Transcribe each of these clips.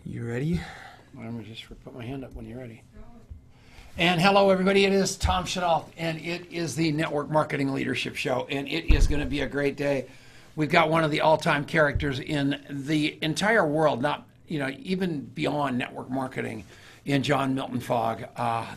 You ready? I'm going to just put my hand up when you're ready. And hello, everybody. It is Tom Chenault, and it is the Network Marketing Leadership Show, and it is going to be a great day. We've got one of the all-time characters in the entire world, not even beyond network marketing, in John Milton Fogg.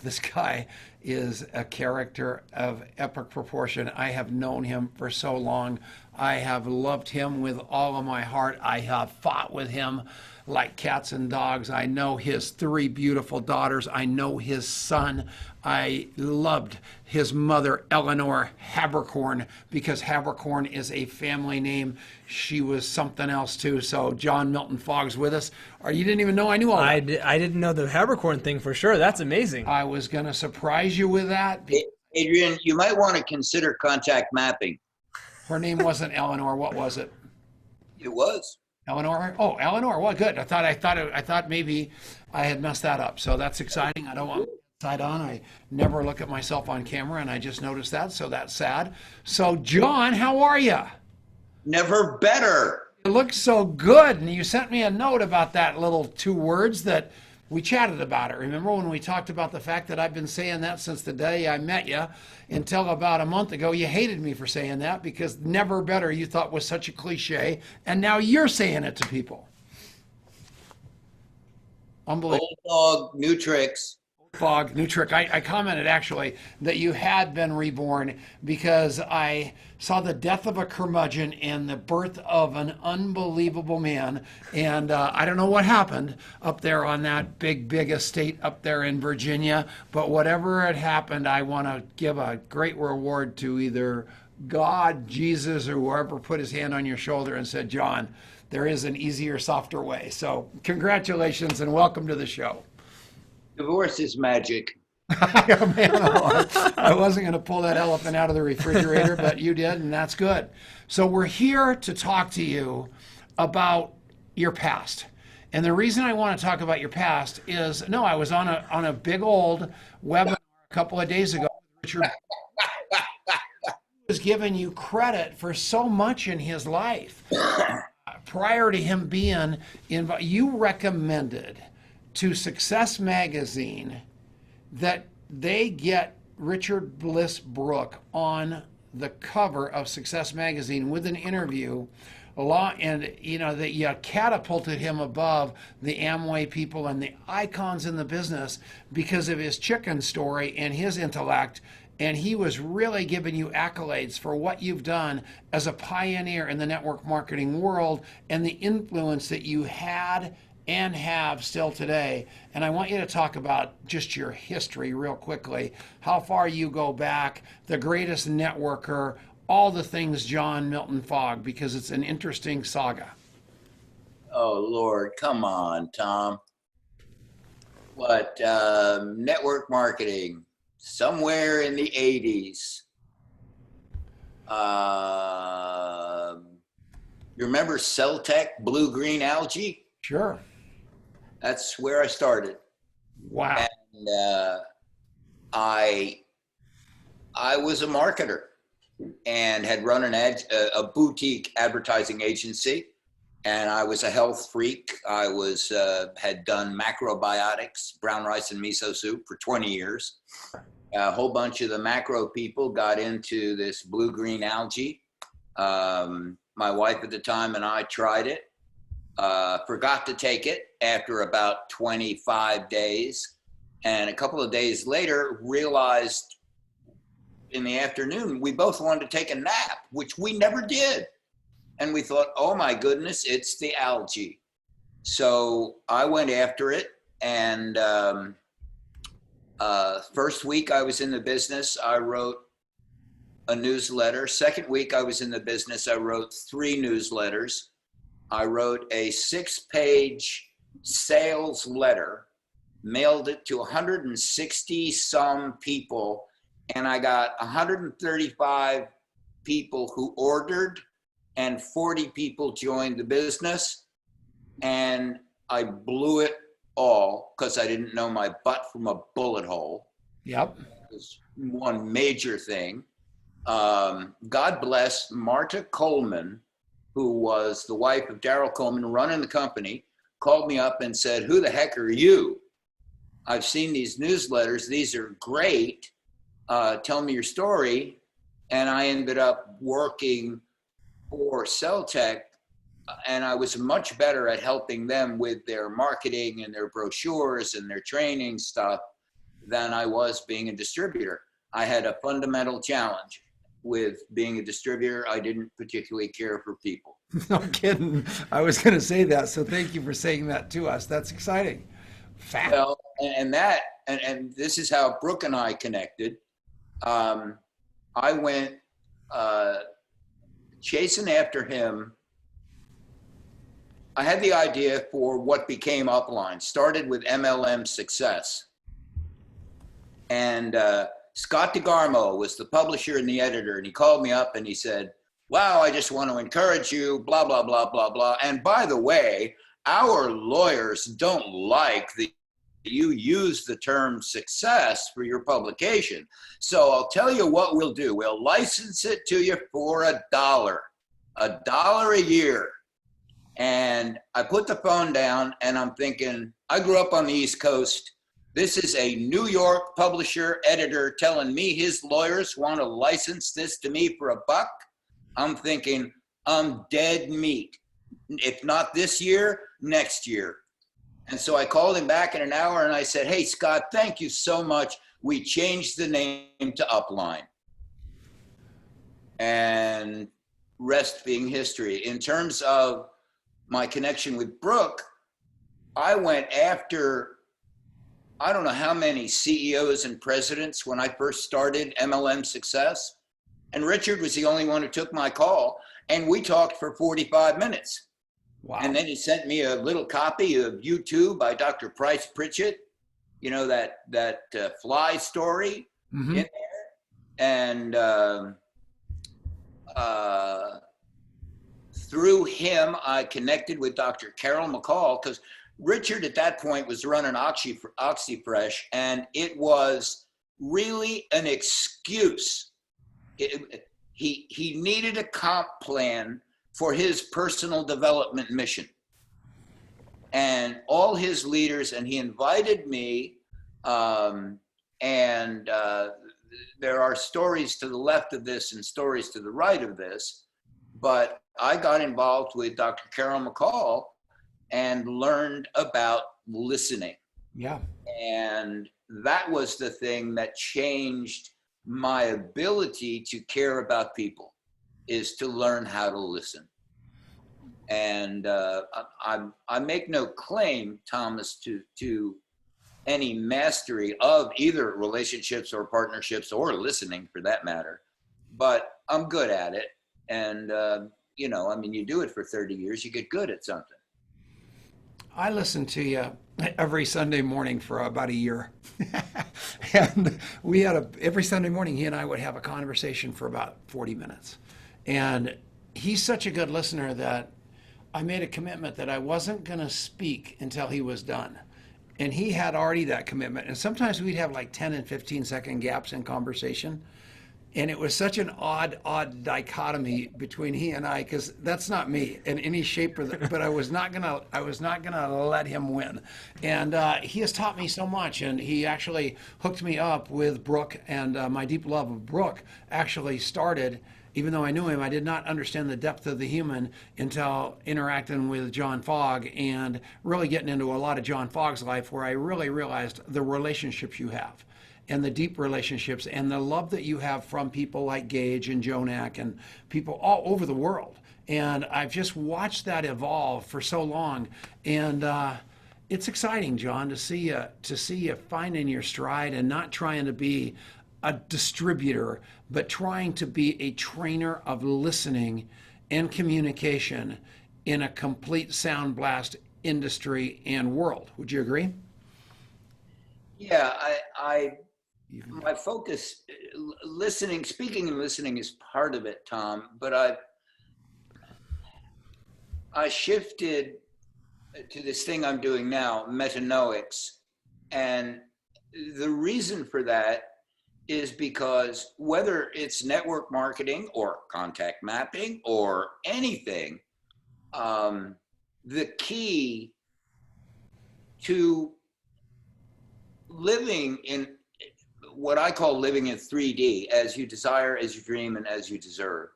This guy is a character of epic proportion. I have known him for so long. I have loved him with all of my heart. I have fought with him like cats and dogs. I know his three beautiful daughters. I know his son. I loved his mother, Eleanor Habercorn, because Habercorn is a family name. She was something else too. So John Milton Fogg's with us. Or you didn't even know I knew all that. I didn't know the Habercorn thing for sure. That's amazing. I was going to surprise you with that. Adrian, you might want to consider contact mapping. Her name wasn't Eleanor. What was it? It was. Eleanor? Oh, Eleanor. Well, good. I thought maybe I had messed that up. So that's exciting. I don't want to side on. I never look at myself on camera, and I just noticed that. So that's sad. So, John, how are you? Never better. It looks so good. And you sent me a note about that little two words that we chatted about it. Remember when we talked about the fact that I've been saying that since the day I met you until about a month ago? You hated me for saying that because never better you thought was such a cliche. And now you're saying it to people. Unbelievable. Old dog, new tricks. Fogg, new trick. I commented actually that you had been reborn because I saw the death of a curmudgeon and the birth of an unbelievable man. And I don't know what happened up there on that big estate up there in Virginia, but whatever had happened, I want to give a great reward to either God, Jesus, or whoever put his hand on your shoulder and said, John, there is an easier, softer way. So congratulations and welcome to the show. Divorce is magic. Man, I wasn't going to pull that elephant out of the refrigerator, but you did, and that's good. So we're here to talk to you about your past. And the reason I want to talk about your past is, I was on a big old webinar a couple of days ago. Richard was giving you credit for so much in his life. Prior to him being involved, you recommended to Success Magazine that they get Richard Bliss Brooke on the cover of Success Magazine with an interview, and that you catapulted him above the Amway people and the icons in the business because of his chicken story and his intellect. And he was really giving you accolades for what you've done as a pioneer in the network marketing world and the influence that you had and have still today. And I want you to talk about just your history real quickly, how far you go back, the greatest networker, all the things John Milton Fogg, because it's an interesting saga. Oh, Lord, come on, Tom. What, network marketing, somewhere in the 80s. You remember Celtec, blue-green algae? Sure. That's where I started. Wow. And I was a marketer and had run a boutique advertising agency, and I was a health freak. I was had done macrobiotics, brown rice and miso soup for 20 years. A whole bunch of the macro people got into this blue-green algae. My wife at the time and I tried it. Forgot to take it after about 25 days. And a couple of days later, realized in the afternoon, we both wanted to take a nap, which we never did. And we thought, oh my goodness, it's the algae. So I went after it. And first week I was in the business, I wrote a newsletter. Second week I was in the business, I wrote 3 newsletters. I wrote a 6-page sales letter, mailed it to 160 some people, and I got 135 people who ordered and 40 people joined the business. And I blew it all because I didn't know my butt from a bullet hole. Yep. That was one major thing. God bless Marta Coleman, who was the wife of Darrell Coleman running the company, called me up and said, "Who the heck are you? I've seen these newsletters. These are great. Tell me your story." And I ended up working for Celtech, and I was much better at helping them with their marketing and their brochures and their training stuff than I was being a distributor. I had a fundamental challenge with being a distributor. I didn't particularly care for people. No kidding. I was going to say that. So thank you for saying that to us. That's exciting. Fact. Well, and this is how Brooke and I connected. I went chasing after him. I had the idea for what became Upline. Started with MLM Success. And Scott DeGarmo was the publisher and the editor, and he called me up and he said, "Wow, I just want to encourage you, blah, blah, blah, blah, blah. And by the way, our lawyers don't like that you use the term success for your publication. So I'll tell you what we'll do. We'll license it to you for $1 a year." And I put the phone down and I'm thinking, I grew up on the East Coast. This is a New York publisher, editor telling me his lawyers want to license this to me for $1. I'm thinking, I'm dead meat. If not this year, next year. And so I called him back in an hour and I said, "Hey, Scott, thank you so much. We changed the name to Upline." And rest being history. In terms of my connection with Brooke, I went after, I don't know how many CEOs and presidents when I first started MLM Success. And Richard was the only one who took my call. And we talked for 45 minutes. Wow. And then he sent me a little copy of YouTube by Dr. Price Pritchett, you know, that fly story in there. And through him, I connected with Dr. Carol McCall, because Richard at that point was running OxyFresh, and it was really an excuse. He needed a comp plan for his personal development mission. And all his leaders, and he invited me, there are stories to the left of this and stories to the right of this, but I got involved with Dr. Carol McCall and learned about listening. Yeah. And that was the thing that changed my ability to care about people, is to learn how to listen. And I make no claim, Thomas, to any mastery of either relationships or partnerships or listening for that matter, but I'm good at it. And, you know, I mean, you do it for 30 years, you get good at something. I listened to you every Sunday morning for about a year. And we had every Sunday morning, he and I would have a conversation for about 40 minutes. And he's such a good listener that I made a commitment that I wasn't going to speak until he was done. And he had already that commitment. And sometimes we'd have like 10 and 15 second gaps in conversation. And it was such an odd dichotomy between he and I, because that's not me in any shape, but I was not gonna let him win. And he has taught me so much, and he actually hooked me up with Brooke, and my deep love of Brooke actually started. Even though I knew him, I did not understand the depth of the human until interacting with John Fogg and really getting into a lot of John Fogg's life, where I really realized the relationships you have, and the deep relationships, and the love that you have from people like Gage and Jonak and people all over the world. And I've just watched that evolve for so long. And it's exciting, John, to see you finding your stride and not trying to be a distributor, but trying to be a trainer of listening and communication in a complete sound blast industry and world. Would you agree? Yeah, my focus, speaking and listening is part of it, Tom, but I shifted to this thing I'm doing now, metanoics. And the reason for that is because whether it's network marketing or contact mapping or anything, the key to living in what I call living in 3D, as you desire, as you dream, and as you deserve.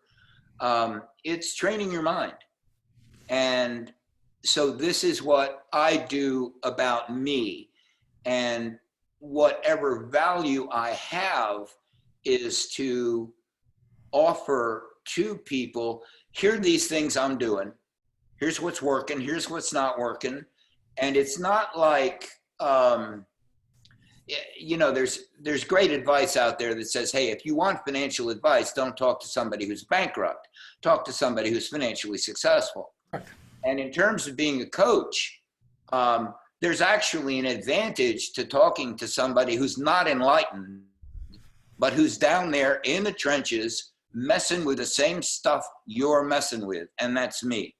It's training your mind. And so this is what I do about me. And whatever value I have is to offer to people, here are these things I'm doing. Here's what's working. Here's what's not working. And it's not like, there's great advice out there that says, hey, if you want financial advice, don't talk to somebody who's bankrupt. Talk to somebody who's financially successful. Right. And in terms of being a coach, there's actually an advantage to talking to somebody who's not enlightened, but who's down there in the trenches messing with the same stuff you're messing with, and that's me.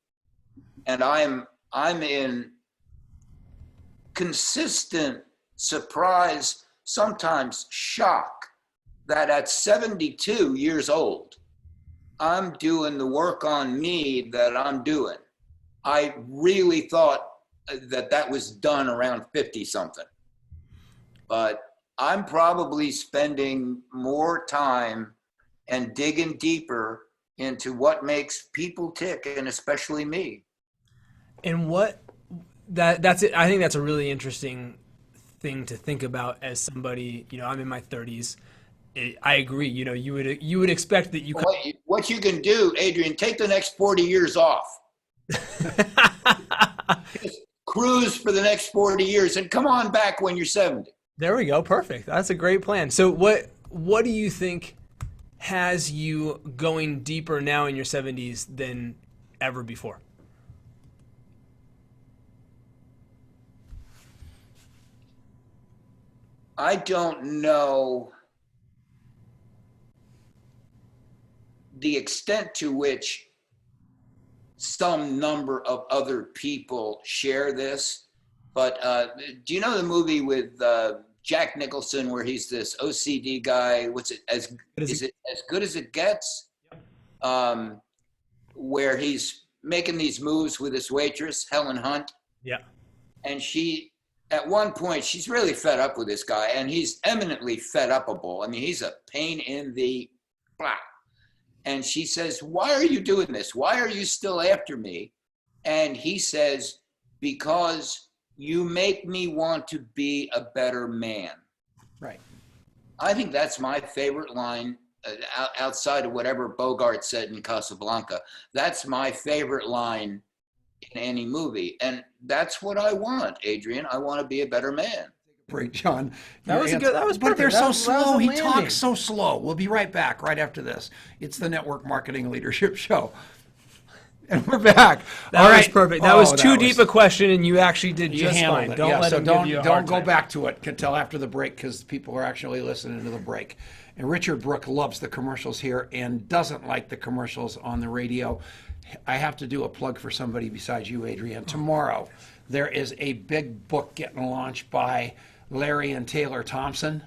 And I'm in consistent surprise, sometimes shock, that at 72 years old, I'm doing the work on me that I'm doing. I really thought that was done around 50 something, but I'm probably spending more time and digging deeper into what makes people tick, and especially me. And that's it. I think that's a really interesting thing to think about as somebody, I'm in my 30s. I agree. You would expect that what you can do, Adrian, take the next 40 years off. Just cruise for the next 40 years and come on back when you're 70. There we go. Perfect. That's a great plan. So what do you think has you going deeper now in your 70s than ever before? I don't know the extent to which some number of other people share this, but do you know the movie with Jack Nicholson where he's this OCD guy? Is it As Good as It Gets? Where he's making these moves with his waitress, Helen Hunt. Yeah. And at one point, she's really fed up with this guy, and he's eminently fed upable. I mean, he's a pain in the blah. And she says, why are you doing this? Why are you still after me? And he says, because you make me want to be a better man. Right. I think that's my favorite line outside of whatever Bogart said in Casablanca. That's my favorite line in any movie. And that's what I want, Adrian. I want to be a better man. Break, John. That was perfect. But they're so slow. He talks so slow. We'll be right back right after this. It's the Network Marketing Leadership Show. And we're back. That was perfect. That was too deep a question, and you actually did just fine. Don't go back to it until after the break, because people are actually listening to the break. And Richard Brooke loves the commercials here and doesn't like the commercials on the radio. I have to do a plug for somebody besides you, Adrian. Tomorrow, there is a big book getting launched by Larry and Taylor Thompson.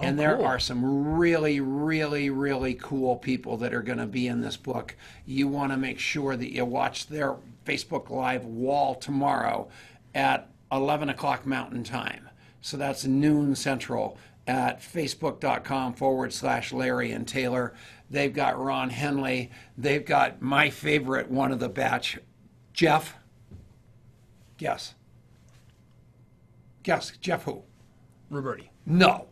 And there are some really, really, really cool people that are going to be in this book. You want to make sure that you watch their Facebook Live wall tomorrow at 11 o'clock Mountain Time. So that's noon Central at facebook.com/Larry and Taylor. They've got Ron Henley. They've got my favorite one of the batch, Jeff. Guess. Jeff who? Roberti. No.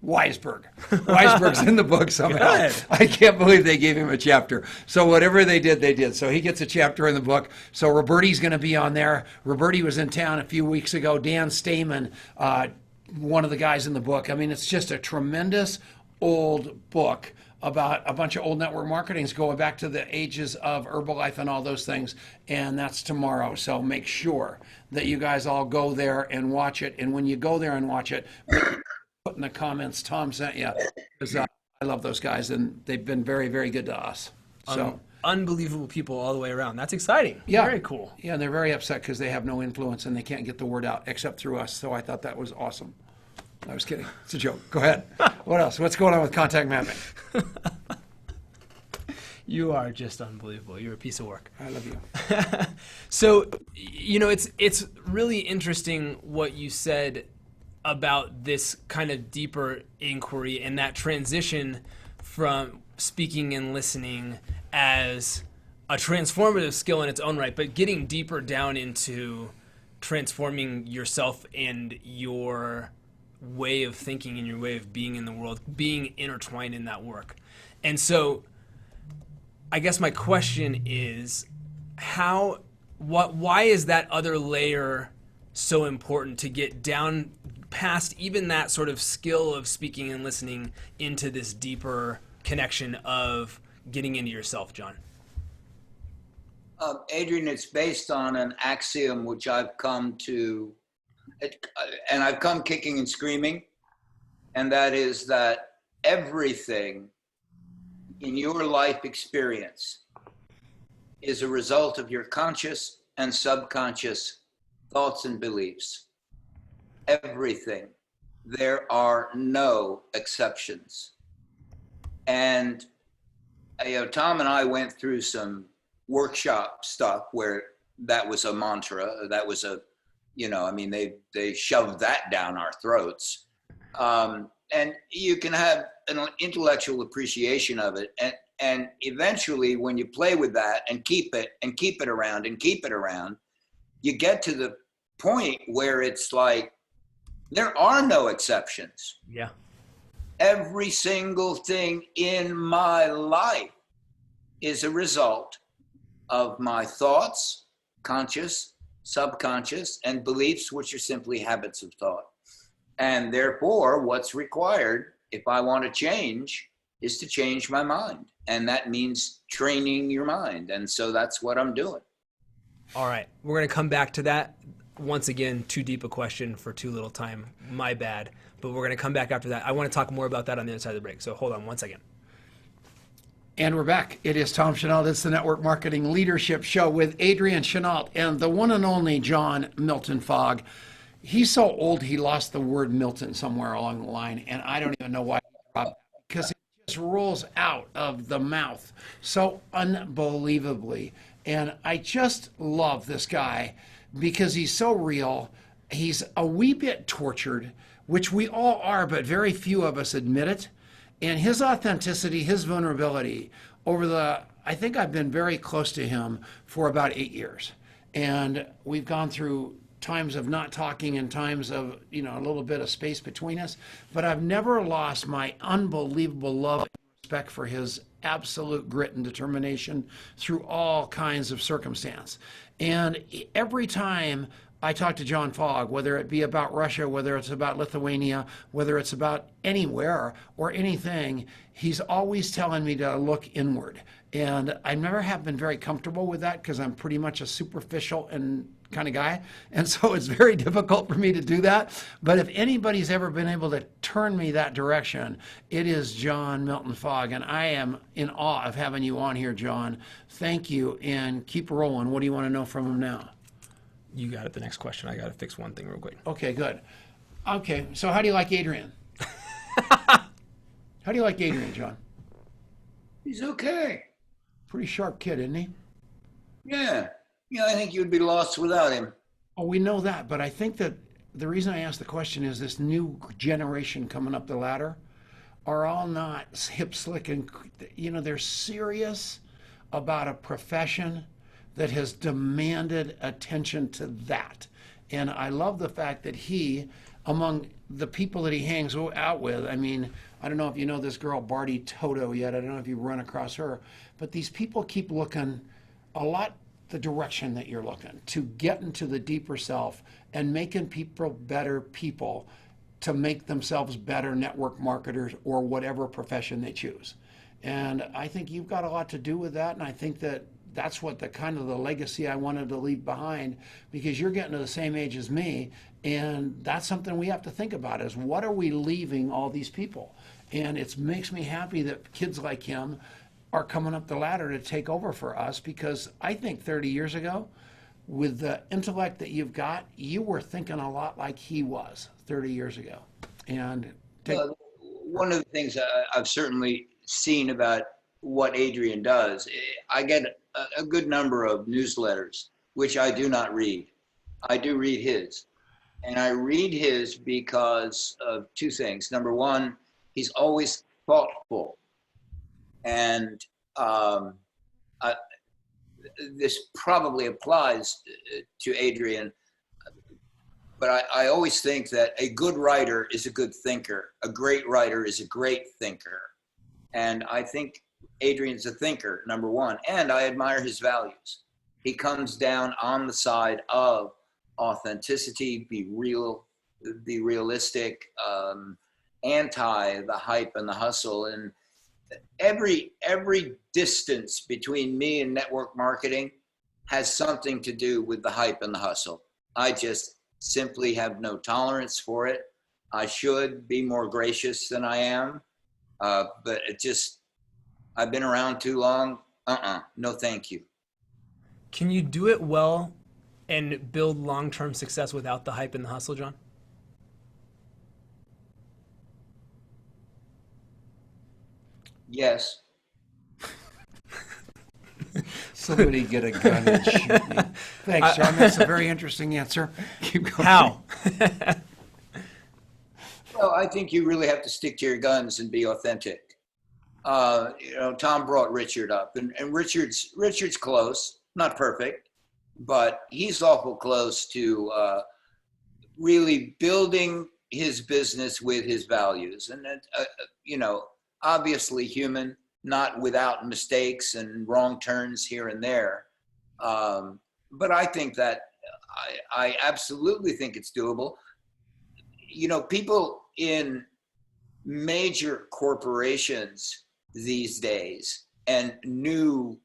Weisberg. Weisberg's in the book somehow. I can't believe they gave him a chapter. So whatever they did, they did. So he gets a chapter in the book. So Roberti's going to be on there. Roberti was in town a few weeks ago. Dan Stamen, one of the guys in the book. I mean, it's just a tremendous old book about a bunch of old network marketings going back to the ages of Herbalife and all those things. And that's tomorrow. So make sure that you guys all go there and watch it. And when you go there and watch it, put in the comments Tom sent you, because I love those guys and they've been very, very good to us. So unbelievable people all the way around. That's exciting. Yeah, very cool. Yeah, and they're very upset because they have no influence and they can't get the word out except through us. So I thought that was awesome. I was kidding. It's a joke. Go ahead. What else? What's going on with contact mapping? You are just unbelievable. You're a piece of work. I love you. So, it's really interesting what you said about this kind of deeper inquiry and that transition from speaking and listening as a transformative skill in its own right, but getting deeper down into transforming yourself and your way of thinking and your way of being in the world, being intertwined in that work. And so I guess my question is why is that other layer so important to get down past even that sort of skill of speaking and listening into this deeper connection of getting into yourself, John? Adrian, it's based on an axiom which I've come to, and I've come kicking and screaming, and that is that everything in your life experience is a result of your conscious and subconscious thoughts and beliefs. Everything. There are no exceptions. And Tom and I went through some workshop stuff where that was a mantra. That was they shoved that down our throats. And you can have an intellectual appreciation of it. And eventually when you play with that and keep it around, you get to the point where it's like, there are no exceptions. Yeah. Every single thing in my life is a result of my thoughts, conscious, subconscious, and beliefs, which are simply habits of thought. And therefore, what's required, if I want to change, is to change my mind. And that means training your mind. And so that's what I'm doing. All right. We're going to come back to that. Once again, too deep a question for too little time. My bad. But we're going to come back after that. I want to talk more about that on the other side of the break. So hold on one second. And we're back. It is Tom Chenault. This is the Network Marketing Leadership Show with Adrian Chenault and the one and only John Milton Fogg. He's so old he lost the word Milton somewhere along the line, and I don't even know why, because it just rolls out of the mouth so unbelievably. And I just love this guy because he's so real. He's a wee bit tortured, which we all are, but very few of us admit it. And his authenticity, his vulnerability I think I've been very close to him for about 8 years. And we've gone through times of not talking and times of, a little bit of space between us. But I've never lost my unbelievable love and respect for his absolute grit and determination through all kinds of circumstance. And every time I talk to John Fogg, whether it be about Russia, whether it's about Lithuania, whether it's about anywhere or anything, he's always telling me to look inward. And I never have been very comfortable with that because I'm pretty much a superficial and kind of guy. And so it's very difficult for me to do that. But if anybody's ever been able to turn me that direction, it is John Milton Fogg. And I am in awe of having you on here, John. Thank you, and keep rolling. What do you want to know from him now? You got it. The next question. I got to fix one thing real quick. Okay, good. Okay, so how do you like Adrian? How do you like Adrian, John? He's okay. Pretty sharp kid, isn't he? Yeah. I think you'd be lost without him. Oh, we know that, but I think that the reason I asked the question is this new generation coming up the ladder are all not hip, slick, and, they're serious about a profession that has demanded attention to that. And I love the fact that he, among the people that he hangs out with, I don't know if you know this girl, Barty Toto, yet. I don't know if you've run across her. But these people keep looking a lot the direction that you're looking, to get into the deeper self and making people better people to make themselves better network marketers or whatever profession they choose. And I think you've got a lot to do with that. And I think that that's what the kind of the legacy I wanted to leave behind, because you're getting to the same age as me. And that's something we have to think about, is what are we leaving all these people? And it makes me happy that kids like him are coming up the ladder to take over for us, because I think 30 years ago, with the intellect that you've got, you were thinking a lot like he was 30 years ago. And one of the things I've certainly seen about what Adrian does. I get a good number of newsletters, which I do not read. I do read his. And I read his because of two things. Number one, he's always thoughtful. And this probably applies to Adrian, but I always think that a good writer is a good thinker. A great writer is a great thinker. And I think Adrian's a thinker, number one, and I admire his values. He comes down on the side of authenticity, be real, be realistic, anti the hype and the hustle. And every distance between me and network marketing has something to do with the hype and the hustle. I just simply have no tolerance for it. I should be more gracious than I am, but I've been around too long. No thank you. Can you do it well and build long-term success without the hype and the hustle, John? Yes. Somebody get a gun and shoot me. Thanks, John. That's a very interesting answer. Keep going. How? Well, I think you really have to stick to your guns and be authentic. Tom brought Richard up, and Richard's close, not perfect, but he's awful close to really building his business with his values. And, obviously human, not without mistakes and wrong turns here and there. But I think that I absolutely think it's doable. People in major corporations these days and new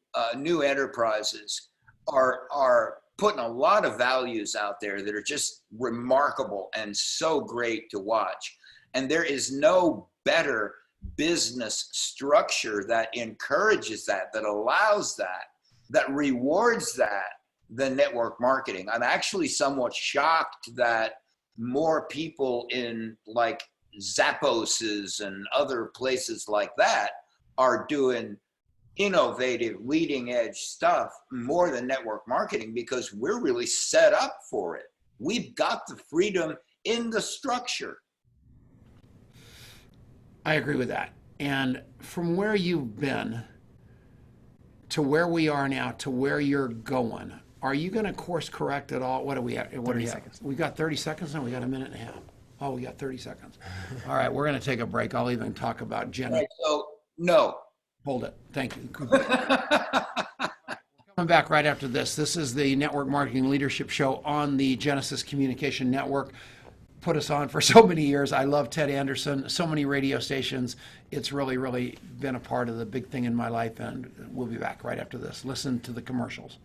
enterprises are putting a lot of values out there that are just remarkable and so great to watch. And there is no better business structure that encourages that allows that rewards that than network marketing. I'm actually somewhat shocked that more people in like Zapposes and other places like that are doing innovative, leading edge stuff more than network marketing, because we're really set up for it. We've got the freedom in the structure. I agree with that. And from where you've been to where we are now to where you're going, are you going to course correct at all? What do we at? 30 seconds. We got 30 seconds and we got a minute and a half. Oh, we got 30 seconds. All right, we're going to take a break. I'll even talk about Jenna. Right, so, no. Hold it. Thank you. Coming back right after this. This is the Network Marketing Leadership Show on the Genesis Communication Network. Put us on for so many years. I love Ted Anderson, so many radio stations. It's really, really been a part of the big thing in my life, and we'll be back right after this. Listen to the commercials.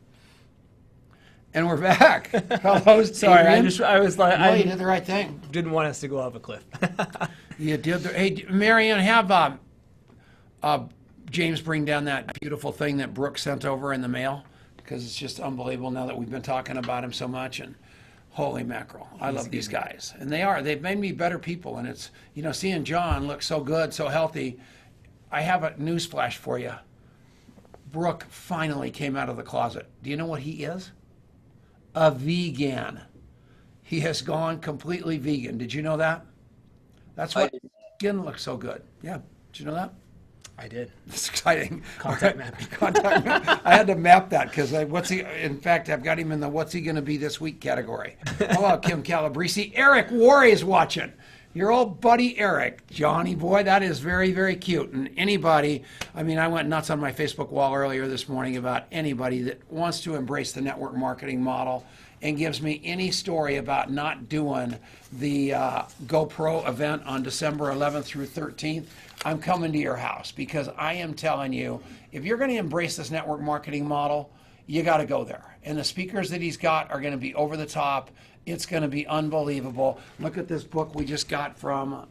And we're back. Hello, Sorry, Adrian. I was like, No, you did the right thing. didn't want us to go off a cliff. You did. Hey, Marianne, have James bring down that beautiful thing that Brooke sent over in the mail, because it's just unbelievable now that we've been talking about him so much. And holy mackerel, I love these guys. And they've made me better people. And it's, seeing John look so good, so healthy. I have a news flash for you. Brooke finally came out of the closet. Do you know what he is? A vegan. He has gone completely vegan. Did you know that? That's why his skin looks so good. Yeah. Did you know that? I did. It's exciting. Contact mapping. Contact map. I had to map that because in fact, I've got him in the what's he going to be this week category. Hello, Kim Calabrese. Eric Worre is watching. Your old buddy Eric. Johnny boy, that is very, very cute. And anybody, I went nuts on my Facebook wall earlier this morning about anybody that wants to embrace the network marketing model and gives me any story about not doing the GoPro event on December 11th through 13th, I'm coming to your house, because I am telling you, if you're going to embrace this network marketing model, you got to go there. And the speakers that he's got are going to be over the top. It's going to be unbelievable. Look at this book we just got from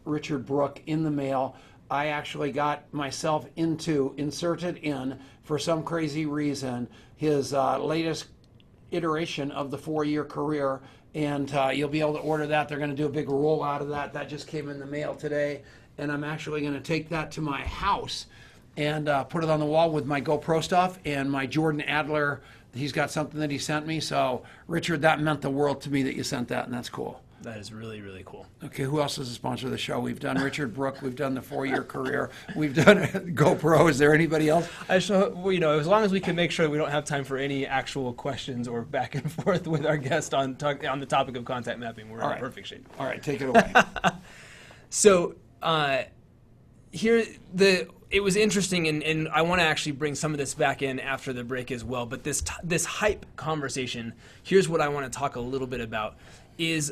Richard Brooke in the mail. I actually got myself inserted in, for some crazy reason, his latest iteration of the 4-year career. And you'll be able to order that. They're going to do a big rollout of that. That just came in the mail today. And I'm actually going to take that to my house and put it on the wall with my GoPro stuff and my Jordan Adler. He's got something that he sent me. So, Richard, that meant the world to me that you sent that, and that's cool. That is really, really cool. Okay, who else is a sponsor of the show? We've done Richard Brooke. We've done the 4-year career. We've done GoPro. Is there anybody else? As long as we can make sure we don't have time for any actual questions or back and forth with our guest on the topic of contact mapping, we're in perfect shape. All right, take it away. So it was interesting, and I want to actually bring some of this back in after the break as well. But this hype conversation, here's what I want to talk a little bit about is,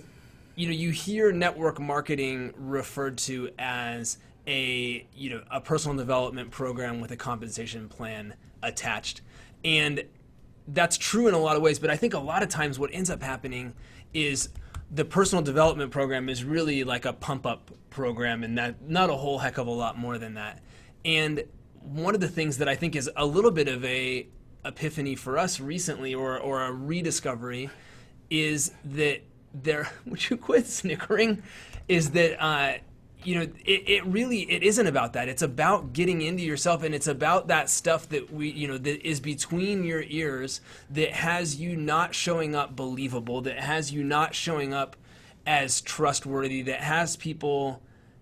you hear network marketing referred to as a personal development program with a compensation plan attached. And that's true in a lot of ways, but I think a lot of times what ends up happening is the personal development program is really like a pump-up program, and that not a whole heck of a lot more than that. And one of the things that I think is a little bit of a epiphany for us recently, or a rediscovery, is that would you quit snickering? Is that it isn't about that. It's about getting into yourself, and it's about that stuff that that is between your ears, that has you not showing up believable, that has you not showing up as trustworthy, that has people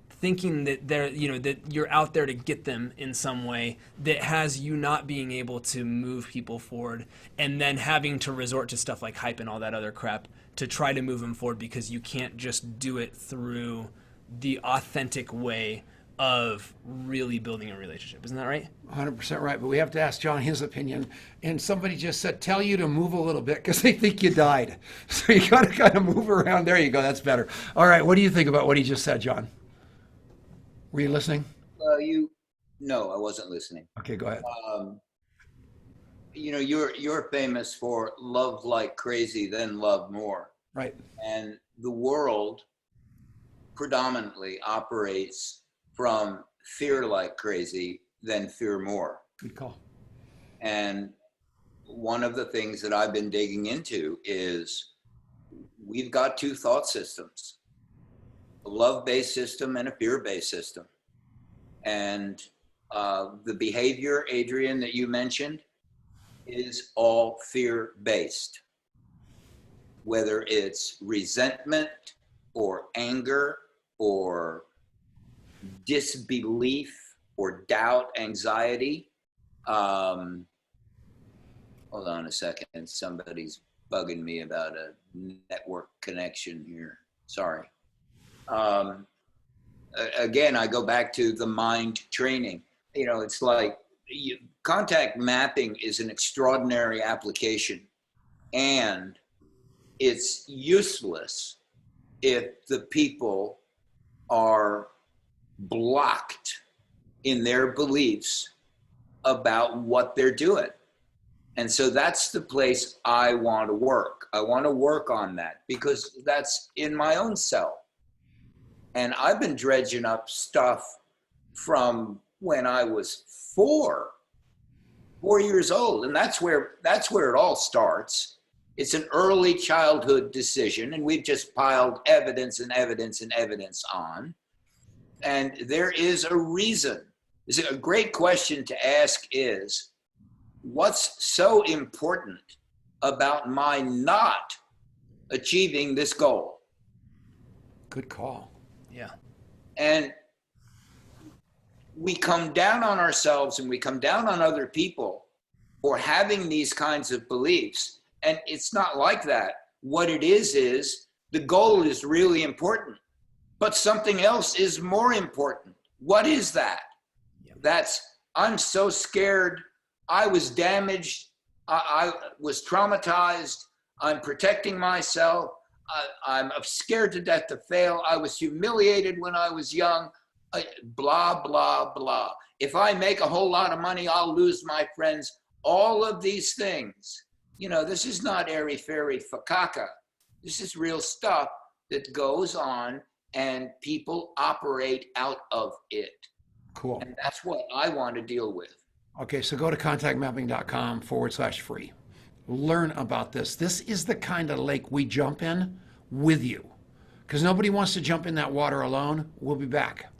thinking that that you're out there to get them in some way, that has you not being able to move people forward, and then having to resort to stuff like hype and all that other crap to try to move them forward, because you can't just do it through the authentic way of really building a relationship. Isn't that right? 100% right, but we have to ask John his opinion. And somebody just said, tell you to move a little bit because they think you died. So you got to kind of move around. There you go. That's better. All right. What do you think about what he just said, John? Were you listening? No, I wasn't listening. Okay, go ahead. You're famous for love like crazy, then love more. Right. And the world predominantly operates from fear like crazy, then fear more. Good call. And one of the things that I've been digging into is we've got two thought systems, a love-based system and a fear-based system. And the behavior, Adrian, that you mentioned is all fear-based, whether it's resentment or anger or disbelief or doubt, anxiety. Hold on a second. Somebody's bugging me about a network connection here. Sorry. Again, I go back to the mind training. It's like contact mapping is an extraordinary application, and it's useless if the people are blocked in their beliefs about what they're doing. And so that's the place I want to work. I want to work on that because that's in my own self. And I've been dredging up stuff from when I was 4 years old. And that's where it all starts. It's an early childhood decision, and we've just piled evidence and evidence and evidence on. And there is a reason. A great question to ask is, what's so important about my not achieving this goal? Good call. Yeah. And we come down on ourselves and we come down on other people for having these kinds of beliefs. And it's not like that. What it is the goal is really important, but something else is more important. What is that? Yeah. I'm so scared. I was damaged. I was traumatized. I'm protecting myself. I'm scared to death to fail. I was humiliated when I was young. Blah, blah, blah. If I make a whole lot of money, I'll lose my friends. All of these things. This is not airy-fairy fakaka. This is real stuff that goes on, and people operate out of it. Cool. And that's what I want to deal with. Okay, so go to contactmapping.com/free. Learn about this. This is the kind of lake we jump in with you, because nobody wants to jump in that water alone. We'll be back.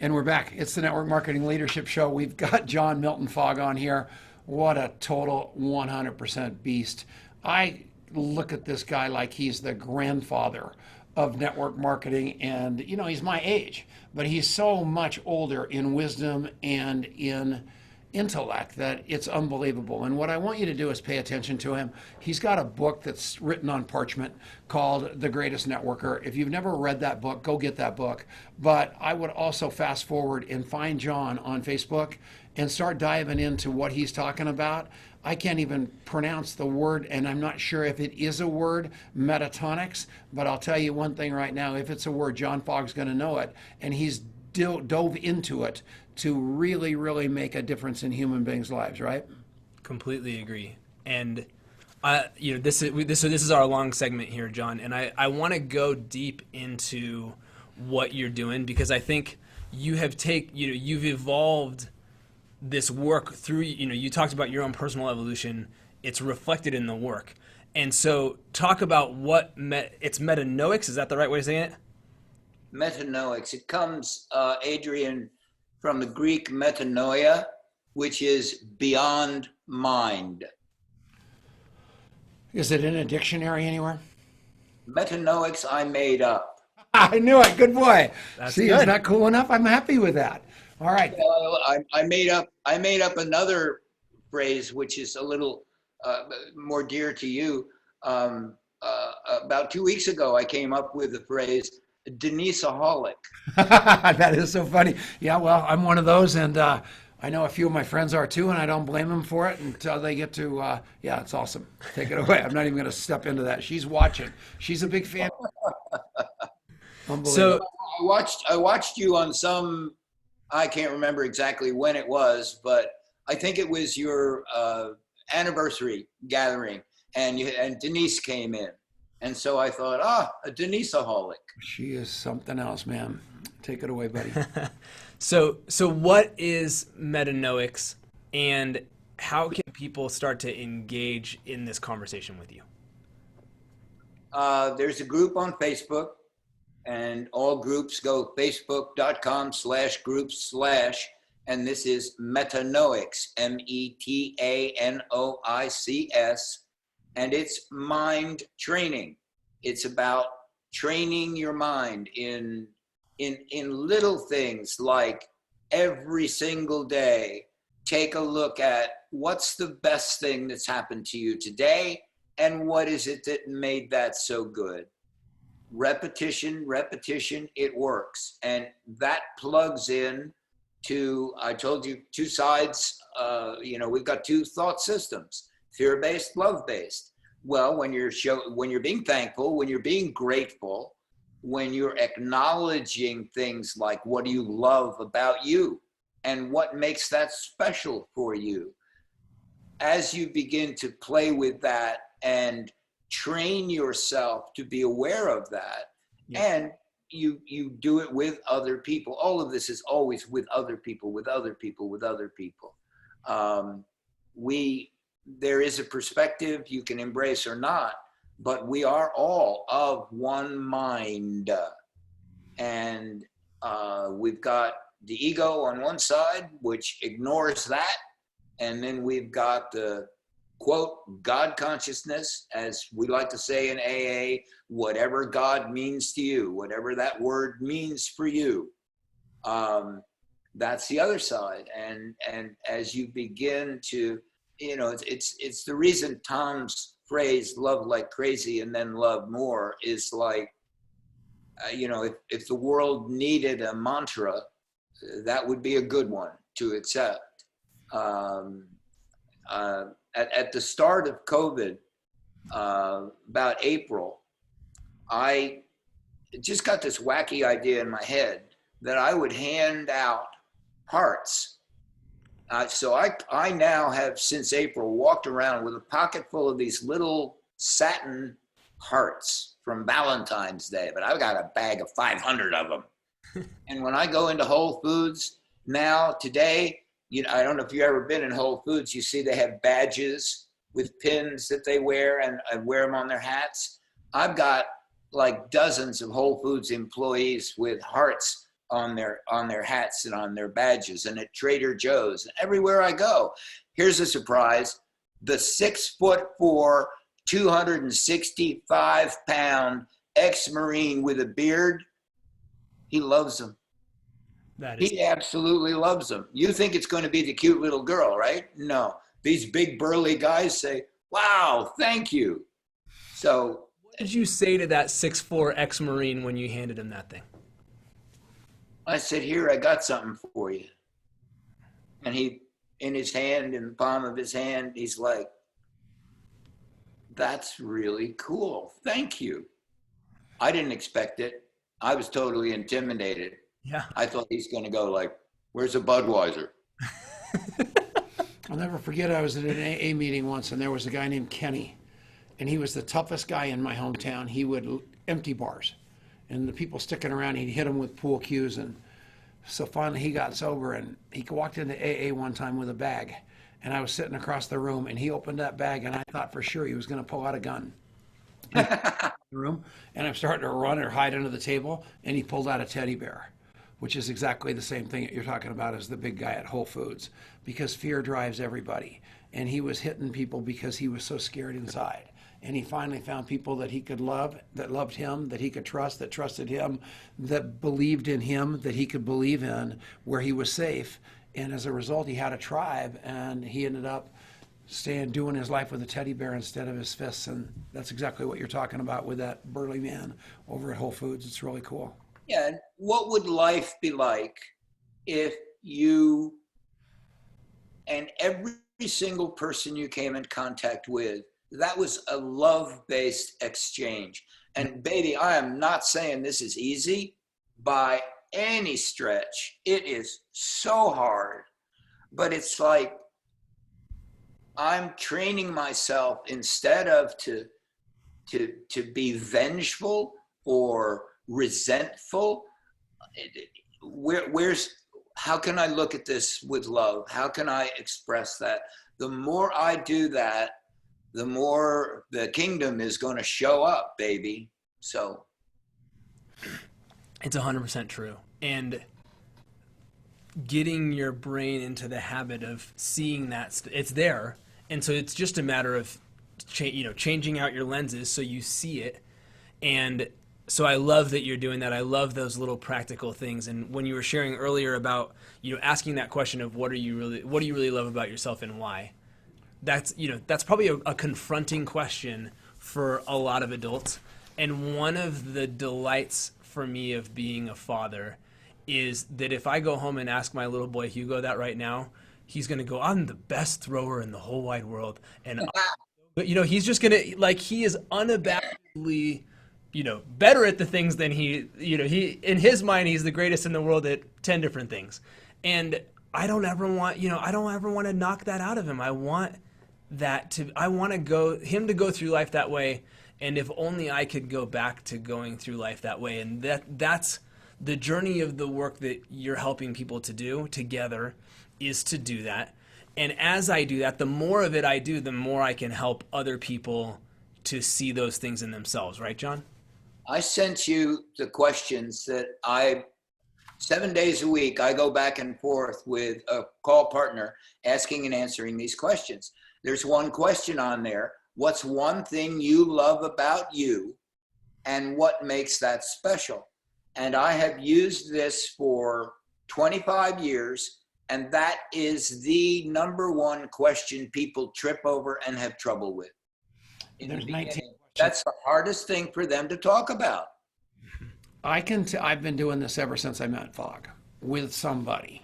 And we're back. It's the Network Marketing Leadership Show. We've got John Milton Fogg on here. What a total 100% beast. I look at this guy like he's the grandfather of network marketing. And, you know, he's my age, but he's so much older in wisdom and in intellect that it's unbelievable. And what I want you to do is pay attention to him. He's got a book that's written on parchment called The Greatest Networker. If you've never read that book, go get that book. But I would also fast forward and find John on Facebook and start diving into what he's talking about. I can't even pronounce the word, and I'm not sure if it is a word, metatonics, but I'll tell you one thing right now. If it's a word, John Fogg's going to know it, and he's dove into it to really, really make a difference in human beings' lives, right? Completely agree. And you know, this is our long segment here, John, and I want to go deep into what you're doing, because I think you've evolved this work through, you know, you talked about your own personal evolution. It's reflected in the work. And so talk about it's metanoics. Is that the right way of saying it? Metanoics. It comes, Adrian, from the Greek metanoia, which is beyond mind. Is it in a dictionary anywhere? Metanoics I made up. I knew it. Good boy. That's See, good. Isn't that cool enough? I'm happy with that. All right. I made up another phrase which is a little more dear to you. About 2 weeks ago, I came up with the phrase Deniseaholic. That is so funny. Yeah, well, I'm one of those, and I know a few of my friends are too, and I don't blame them for it until they get to, yeah, it's awesome. Take it away. I'm not even going to step into that. She's watching. She's a big fan. So I watched you on some, I can't remember exactly when it was, but I think it was your anniversary gathering, and Denise came in. And so I thought, a Deniseaholic. She is something else, man. Take it away, buddy. So what is metanoics, and how can people start to engage in this conversation with you? There's a group on Facebook, and all groups go facebook.com/groups/ and this is Metanoics, METANOICS, and it's mind training. It's about training your mind in little things, like every single day, take a look at what's the best thing that's happened to you today, and what is it that made that so good. Repetition, it works. And that plugs in to, I told you, two sides, we've got two thought systems, fear-based, love-based. Well, when you're being thankful, when you're being grateful, when you're acknowledging things like, what do you love about you and what makes that special for you? As you begin to play with that and train yourself to be aware of that, yeah. And you do it with other people. All of this is always with other people. There is a perspective you can embrace or not, but we are all of one mind. And we've got the ego on one side, which ignores that. And then we've got the, quote, God consciousness, as we like to say in AA, whatever God means to you, whatever that word means for you. That's the other side. And as you begin to, it's the reason Tom's phrase, love like crazy and then love more, is like, if the world needed a mantra, that would be a good one to accept. At the start of COVID, about April, I just got this wacky idea in my head that I would hand out hearts. So I now have, since April, walked around with a pocket full of these little satin hearts from Valentine's Day, but I've got a bag of 500 of them. And when I go into Whole Foods now, today, I don't know if you've ever been in Whole Foods, you see they have badges with pins that they wear and wear them on their hats. I've got like dozens of Whole Foods employees with hearts on their hats and on their badges, and at Trader Joe's and everywhere I go. Here's a surprise: the 6'4", 265-pound ex-Marine with a beard. He loves them. He absolutely loves them. You think it's going to be the cute little girl, right? No. These big burly guys say, "Wow, thank you." So what did you say to that 6'4" ex-Marine when you handed him that thing? I said, "Here, I got something for you." And he, in his hand, in the palm of his hand, he's like, "That's really cool. Thank you." I didn't expect it. I was totally intimidated. Yeah. I thought he's going to go like, "Where's a Budweiser?" I'll never forget, I was at an AA meeting once, and there was a guy named Kenny, and he was the toughest guy in my hometown. He would empty bars, and the people sticking around, he'd hit them with pool cues. And so finally he got sober, and he walked into AA one time with a bag, and I was sitting across the room, and he opened that bag, and I thought for sure he was going to pull out a gun. The room, and I'm starting to run or hide under the table, and he pulled out a teddy bear, which is exactly the same thing that you're talking about as the big guy at Whole Foods, because fear drives everybody. And he was hitting people because he was so scared inside. And he finally found people that he could love, that loved him, that he could trust, that trusted him, that believed in him, that he could believe in, where he was safe. And as a result, he had a tribe, and he ended up doing his life with a teddy bear instead of his fists. And that's exactly what you're talking about with that burly man over at Whole Foods. It's really cool. Yeah. What would life be like if you and every single person you came in contact with, that was a love-based exchange? And baby, I am not saying this is easy by any stretch. It is so hard, but it's like I'm training myself, instead of to be vengeful or resentful. How can I look at this with love? How can I express that? The more I do that, the more the kingdom is going to show up, baby. So it's 100% true. And getting your brain into the habit of seeing that it's there. And so it's just a matter of changing out your lenses so you see it. And so I love that you're doing that. I love those little practical things. And when you were sharing earlier about, asking that question of what do you really love about yourself and why? That's probably a confronting question for a lot of adults. And one of the delights for me of being a father is that if I go home and ask my little boy Hugo that right now, he's going to go, "I'm the best thrower in the whole wide world." And but he's just going to, he is unabashedly better at the things than he in his mind, he's the greatest in the world at 10 different things. And I don't ever want to knock that out of him. I want him to go through life that way. And if only I could go back to going through life that way. And that's the journey of the work that you're helping people to do together, is to do that. And as I do that, the more of it I do, the more I can help other people to see those things in themselves. Right, John? I sent you the questions that 7 days a week, I go back and forth with a call partner asking and answering these questions. There's one question on there: what's one thing you love about you, and what makes that special? And I have used this for 25 years, and that is the number one question people trip over and have trouble with. There's 19. That's the hardest thing for them to talk about. I've been doing this ever since I met Fogg with somebody.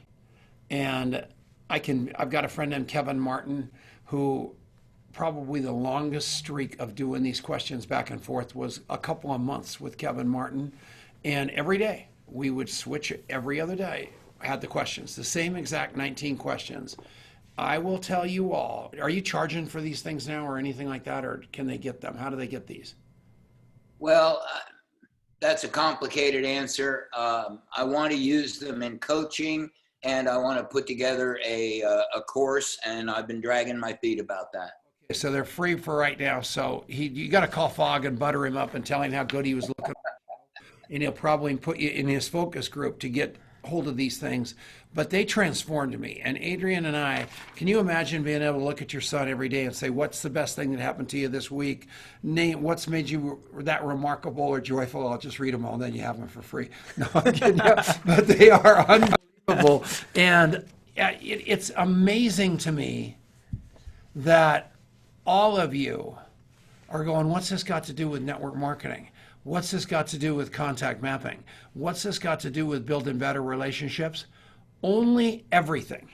And I've got a friend named Kevin Martin, who probably the longest streak of doing these questions back and forth was a couple of months with Kevin Martin. And every day we would switch it. Every other day I had the questions, the same exact 19 questions. I will tell you all, are you charging for these things now or anything like that, or can they get them? How do they get these? Well, that's a complicated answer. I want to use them in coaching, and I want to put together a course, and I've been dragging my feet about that. Okay, so they're free for right now. So you got to call Fogg and butter him up and tell him how good he was looking. and he'll probably put you in his focus group to get hold of these things. But they transformed me. And Adrian and I, can you imagine being able to look at your son every day and say, what's the best thing that happened to you this week? Name what's made you that remarkable or joyful. I'll just read them all, then you have them for free. No, I'm kidding you. But they are unbelievable. And it's amazing to me that all of you are going, what's this got to do with network marketing? What's this got to do with contact mapping? What's this got to do with building better relationships? Only everything.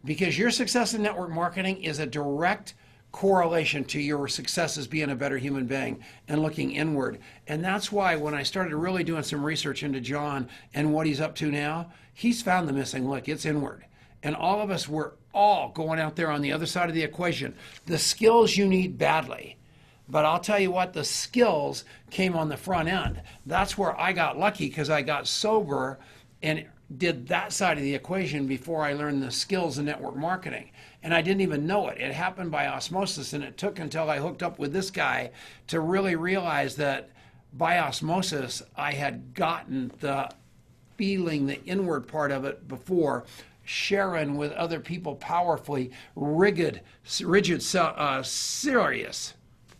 Because your success in network marketing is a direct correlation to your success as being a better human being and looking inward. And that's why when I started really doing some research into John and what he's up to now, he's found the missing link. It's inward. And all of us, we're all going out there on the other side of the equation. The skills you need badly. But I'll tell you what, the skills came on the front end. That's where I got lucky because I got sober and did that side of the equation before I learned the skills in network marketing. And I didn't even know it. It happened by osmosis, and it took until I hooked up with this guy to really realize that by osmosis, I had gotten the feeling, the inward part of it before, sharing with other people powerfully, rigid, serious.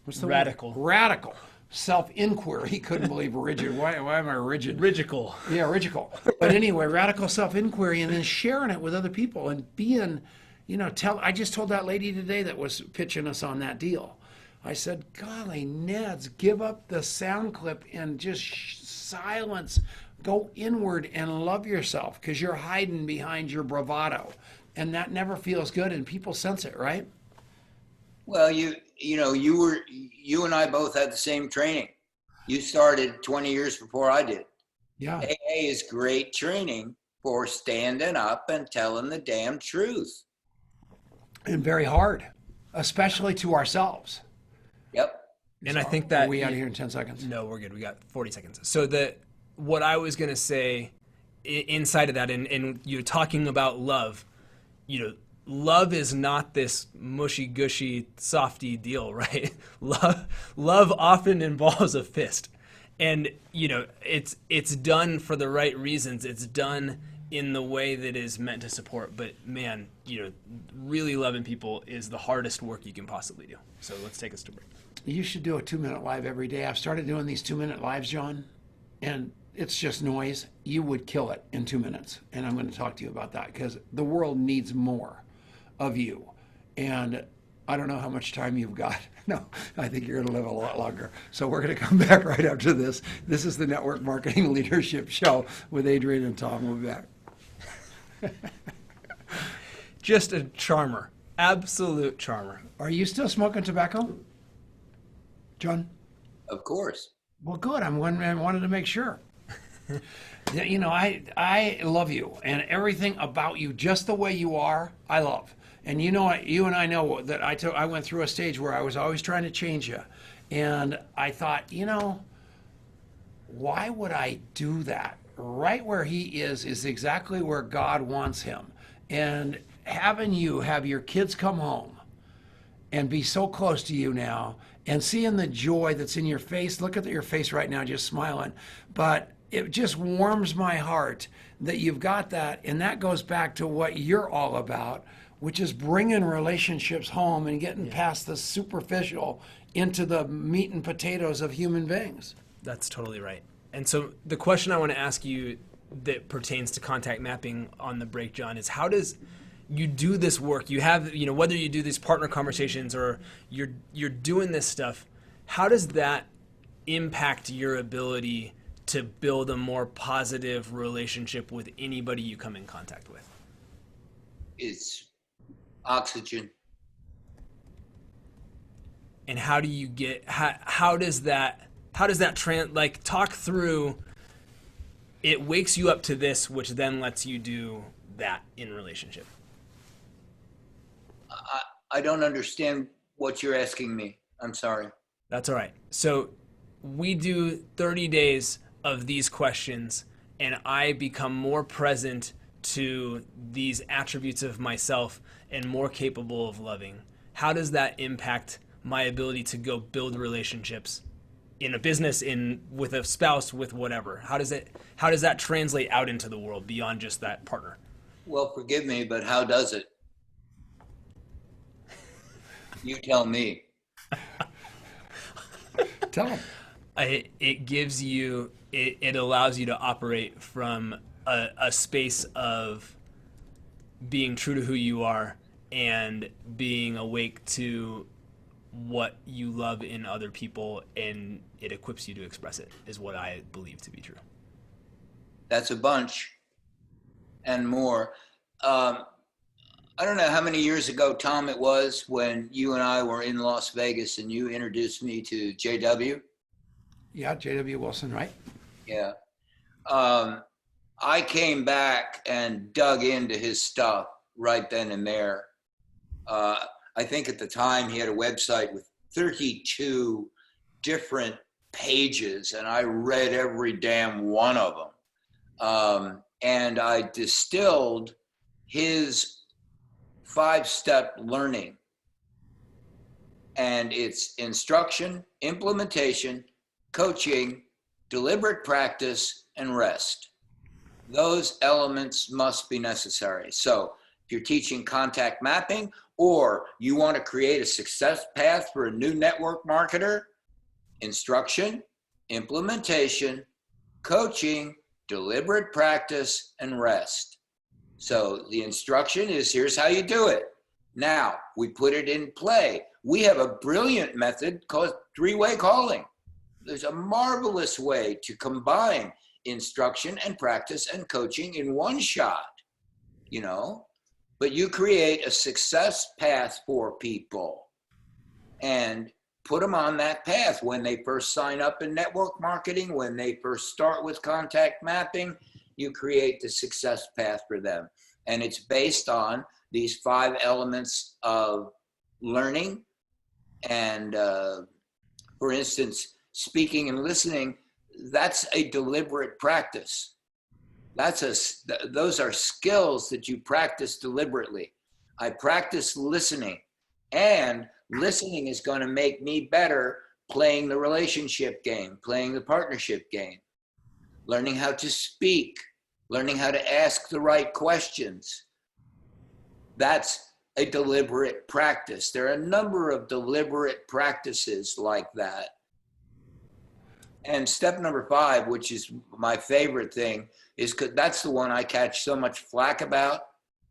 What's the Radical. word? Radical. Self-inquiry. He couldn't believe rigid. Why am I rigid? Rigical. Yeah, rigical. But anyway, radical self-inquiry and then sharing it with other people and being, I just told that lady today that was pitching us on that deal. I said, golly, Neds, give up the sound clip and just silence. Go inward and love yourself because you're hiding behind your bravado. And that never feels good and people sense it, right? Well, you and I both had the same training. You started 20 years before I did. Yeah. AA is great training for standing up and telling the damn truth. And very hard, especially to ourselves. Yep. And I think that Are we out of here in 10 seconds? No, we're good. We got 40 seconds. So what I was going to say inside of that, and you're talking about love, love is not this mushy gushy softy deal, right? Love often involves a fist, and it's done for the right reasons. It's done in the way that is meant to support. But man, really loving people is the hardest work you can possibly do. So let's take us to break. You should do a 2-minute live every day. I've started doing these 2-minute lives, John, and it's just noise. You would kill it in 2 minutes, and I'm going to talk to you about that because the world needs more of you. And I don't know how much time you've got. No, I think you're going to live a lot longer. So we're going to come back right after this. This is the Network Marketing Leadership Show with Adrian and Tom. We'll be back. Just a charmer. Absolute charmer. Are you still smoking tobacco, John? Of course. Well, good. I wanted to make sure. I love you and everything about you, just the way you are, I love. And you and I know that I went through a stage where I was always trying to change you. And I thought, why would I do that? Right where he is exactly where God wants him. And having you have your kids come home and be so close to you now and seeing the joy that's in your face. Look at your face right now, just smiling. But it just warms my heart that you've got that. And that goes back to what you're all about, which is bringing relationships home and getting past the superficial into the meat and potatoes of human beings. That's totally right. And so the question I want to ask you that pertains to contact mapping on the break, John, is how does you do this work? You have, whether you do these partner conversations or you're doing this stuff, how does that impact your ability to build a more positive relationship with anybody you come in contact with? It's oxygen. And how do you get, how does that talk through, it wakes you up to this, which then lets you do that in relationship? I don't understand what you're asking me. I'm sorry. That's all right. So we do 30 days of these questions, and I become more present to these attributes of myself and more capable of loving. How does that impact my ability to go build relationships in a business, with a spouse, with whatever? How does that translate out into the world beyond just that partner? Well, forgive me, but how does it? You tell me. Tell them. It gives you, it allows you to operate from a space of being true to who you are and being awake to what you love in other people, and it equips you to express it, is what I believe to be true. That's a bunch and more. I don't know how many years ago, Tom, it was when you and I were in Las Vegas and you introduced me to JW. Yeah, J.W. Wilson, right? Yeah. I came back and dug into his stuff right then and there. I think at the time he had a website with 32 different pages, and I read every damn one of them. And I distilled his 5-step learning, and it's instruction, implementation, coaching, deliberate practice, and rest. Those elements must be necessary. So if you're teaching contact mapping, or you want to create a success path for a new network marketer, instruction, implementation, coaching, deliberate practice, and rest. So the instruction is, here's how you do it. Now we put it in play. We have a brilliant method called 3-way calling. There's a marvelous way to combine instruction and practice and coaching in one shot, but you create a success path for people and put them on that path when they first sign up in network marketing, when they first start with contact mapping. You create the success path for them. And it's based on these 5 elements of learning. And for instance, speaking and listening, that's a deliberate practice. Those are skills that you practice deliberately. I practice listening, and listening is going to make me better playing the relationship game, playing the partnership game, learning how to speak, learning how to ask the right questions. That's a deliberate practice. There are a number of deliberate practices like that. And step number 5, which is my favorite thing, is because that's the one I catch so much flack about.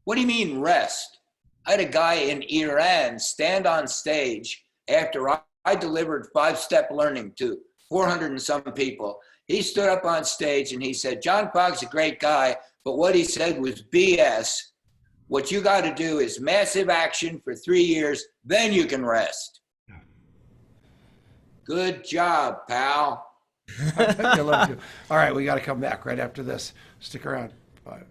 What do you mean rest? I had a guy in Iran stand on stage after I delivered 5-step learning to 400 and some people. He stood up on stage and he said, John Fogg's a great guy, but what he said was BS. What you got to do is massive action for 3 years, then you can rest. Good job, pal. I love you. All right, we got to come back right after this. Stick around. Bye.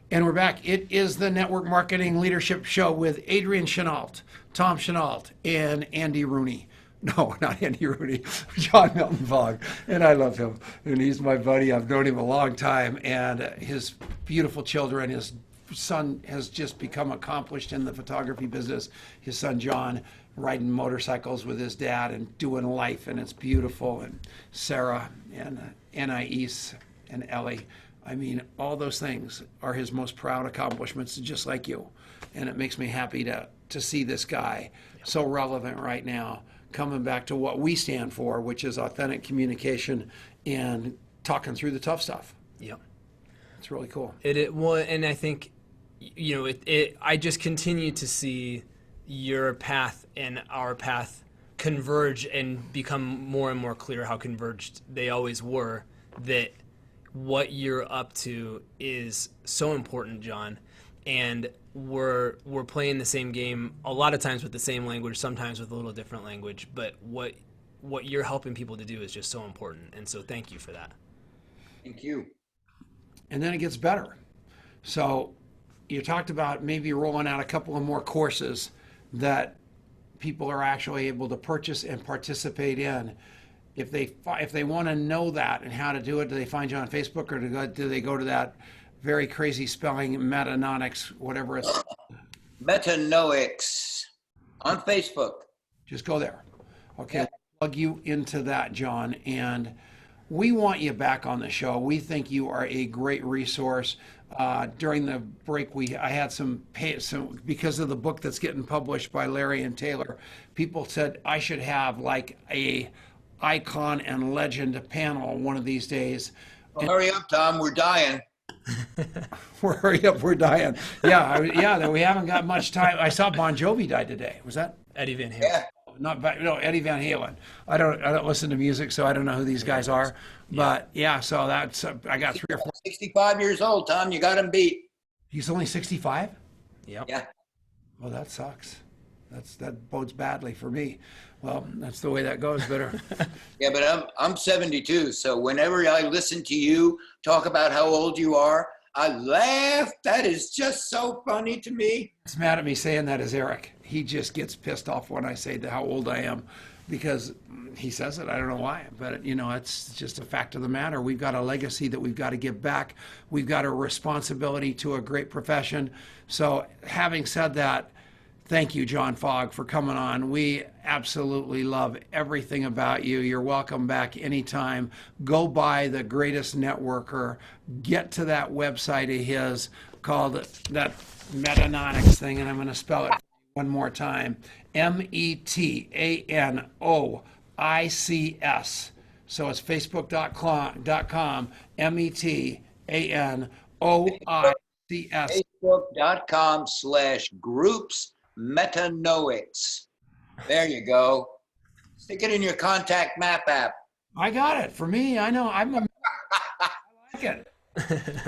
And we're back. It is the Network Marketing Leadership Show with Adrian Chenault, Tom Chenault, and Andy Rooney. No, not Andy Rooney, John Milton Fogg. And I love him. And he's my buddy. I've known him a long time. And his beautiful children, his son has just become accomplished in the photography business. His son, John, riding motorcycles with his dad and doing life, and it's beautiful. And Sarah and Anais and Ellie. I mean, all those things are his most proud accomplishments, just like you. And it makes me happy to see this guy so relevant right now, coming back to what we stand for, which is authentic communication and talking through the tough stuff. Yep. It's really cool. And I think, I just continue to see your path and our path converge and become more and more clear how converged they always were, that what you're up to is so important, John. And we're playing the same game a lot of times with the same language, sometimes with a little different language, but what you're helping people to do is just so important. And so thank you for that. Thank you. And then it gets better. So you talked about maybe rolling out a couple of more courses that people are actually able to purchase and participate in. If they want to know that and how to do it, do they find you on Facebook, or do they go to that very crazy spelling, Metanoics, whatever it's? Metanoics on Facebook. Just go there. Okay. Yeah. plug you into that, John, and we want you back on the show. We think you are a great resource. During the break, I had some because of the book that's getting published by Larry and Taylor. People said I should have like a icon and legend panel one of these days. Well, hurry up, Tom. We're dying. Hurry up, we're dying. Yeah, we haven't got much time. I saw Bon Jovi died today. Was that Eddie Van Halen. Yeah. no, Eddie Van Halen. I don't listen to music, so I don't know who these guys are. But yeah, so that's I got 3 or 4. 65 years old, Tom. You got him beat. He's only 65? Yep. Yeah. Well, that sucks. That bodes badly for me. Well, that's the way that goes. Better. Yeah, but I'm 72, so whenever I listen to you talk about how old you are, I laugh. That is just so funny to me. What's mad at me saying that is Eric. He just gets pissed off when I say how old I am, because he says it. I don't know why, but it's just a fact of the matter. We've got a legacy that we've got to give back. We've got a responsibility to a great profession. So having said that, thank you, John Fogg, for coming on. We absolutely love everything about you. You're welcome back anytime. Go buy The Greatest Networker. Get to that website of his called that Metanoics thing, and I'm going to spell it one more time. METANOICS. So it's facebook.com, METANOICS. Facebook.com/groups Metanoics. There you go. Stick it in your contact map app. I got it. For me, I know. I like it.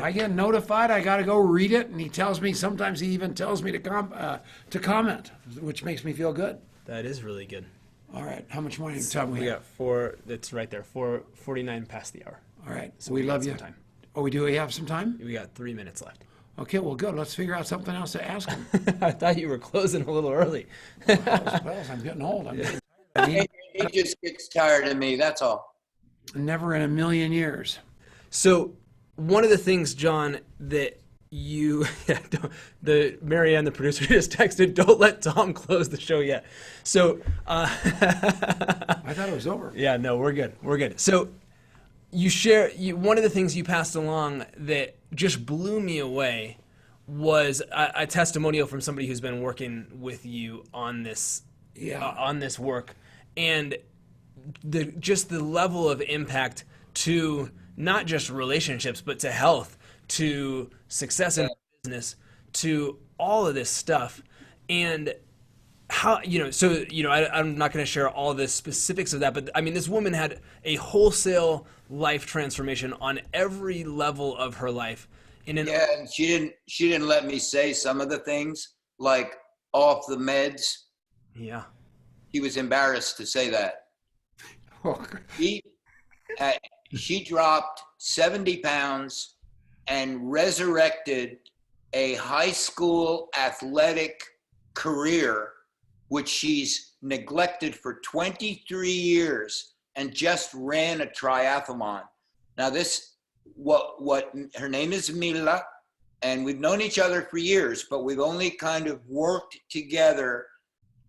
I get notified. I got to go read it, and he tells me. Sometimes he even tells me to comment, which makes me feel good. That is really good. All right. How much more time we We have? got 4. That's right there. 4:49 past the hour. All right. So we got love some you. time. Oh, we do. We have some time. We got 3 minutes left. Okay. Well, good. Let's figure out something else to ask him. I thought you were closing a little early. Well, I'm getting old. I'm getting tired. He just gets tired of me. That's all. Never in a million years. So one of the things, John, that you, the Marianne, the producer, just texted, "Don't let Tom close the show yet." So I thought it was over. yeah, no, we're good. We're good. So one of the things you passed along that just blew me away was a testimonial from somebody who's been working with you on this on this work, and the level of impact to not just relationships, but to health, to success in business, to all of this stuff. And how, I'm not going to share all the specifics of that, but I mean, this woman had a wholesale life transformation on every level of her life. And she didn't let me say some of the things, like off the meds. Yeah. He was embarrassed to say that. She dropped 70 pounds and resurrected a high school athletic career, which she's neglected for 23 years, and just ran a triathlon. Now her name is Mila, and we've known each other for years, but we've only kind of worked together.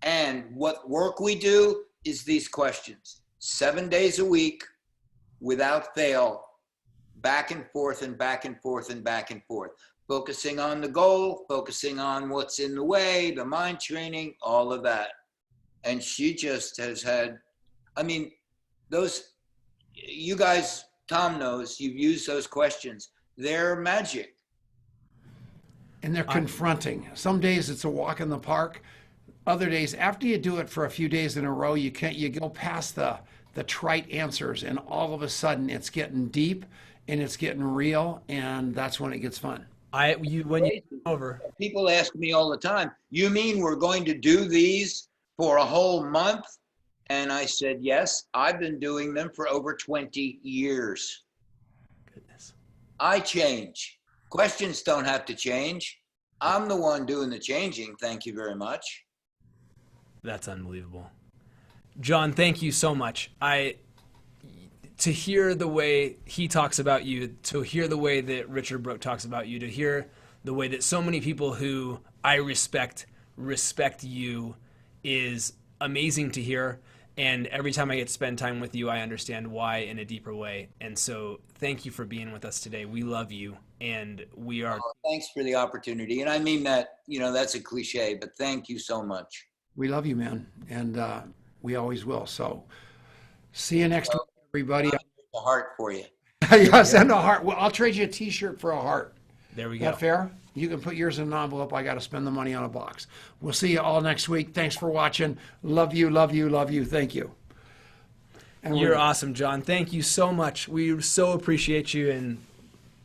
And what work we do is these questions, 7 days a week, without fail, back and forth and back and forth and back and forth, focusing on the goal, focusing on what's in the way, the mind training, all of that. And she just has had, you guys, Tom knows, you've used those questions. They're magic. And they're confronting. Some days it's a walk in the park. Other days, after you do it for a few days in a row, you go past the trite answers, and all of a sudden it's getting deep and it's getting real, and that's when it gets fun. People ask me all the time, "You mean we're going to do these for a whole month?" And I said, yes, I've been doing them for over 20 years. Goodness. I change. Questions don't have to change. I'm the one doing the changing. Thank you very much. That's unbelievable. John, thank you so much. To hear the way he talks about you, to hear the way that Richard Brooke talks about you, to hear the way that so many people who I respect you is amazing to hear. And every time I get to spend time with you, I understand why in a deeper way. And so thank you for being with us today. We love you, and we are. Thanks for the opportunity. And I mean that, that's a cliche, but thank you so much. We love you, man. And we always will. So see you next week, everybody. A heart for you. Yeah, send a heart. Well, I'll trade you a t-shirt for a heart. There we Is go. that fair? You can put yours in an envelope. I got to spend the money on a box. We'll see you all next week. Thanks for watching. Love you, love you, love you. Thank you. And You're awesome, John. Thank you so much. We so appreciate you, and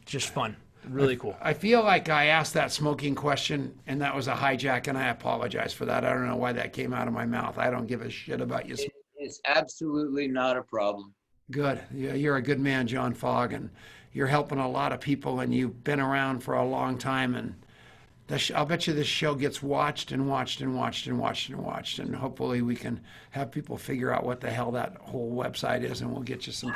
just fun. Really cool. I feel like I asked that smoking question, and that was a hijack, and I apologize for that. I don't know why that came out of my mouth. I don't give a shit about you. It's absolutely not a problem. Good. You're a good man, John Fogg, and you're helping a lot of people, and you've been around for a long time, and I'll bet you this show gets watched and watched and watched and watched and watched, and hopefully we can have people figure out what the hell that whole website is, and we'll get you some.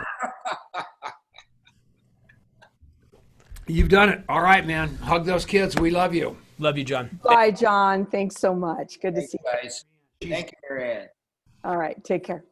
You've done it. All right, man. Hug those kids. We love you. Love you, John. Bye, John. Thanks so much. Good to see you. Guys. Thank you, Marianne. All right. Take care.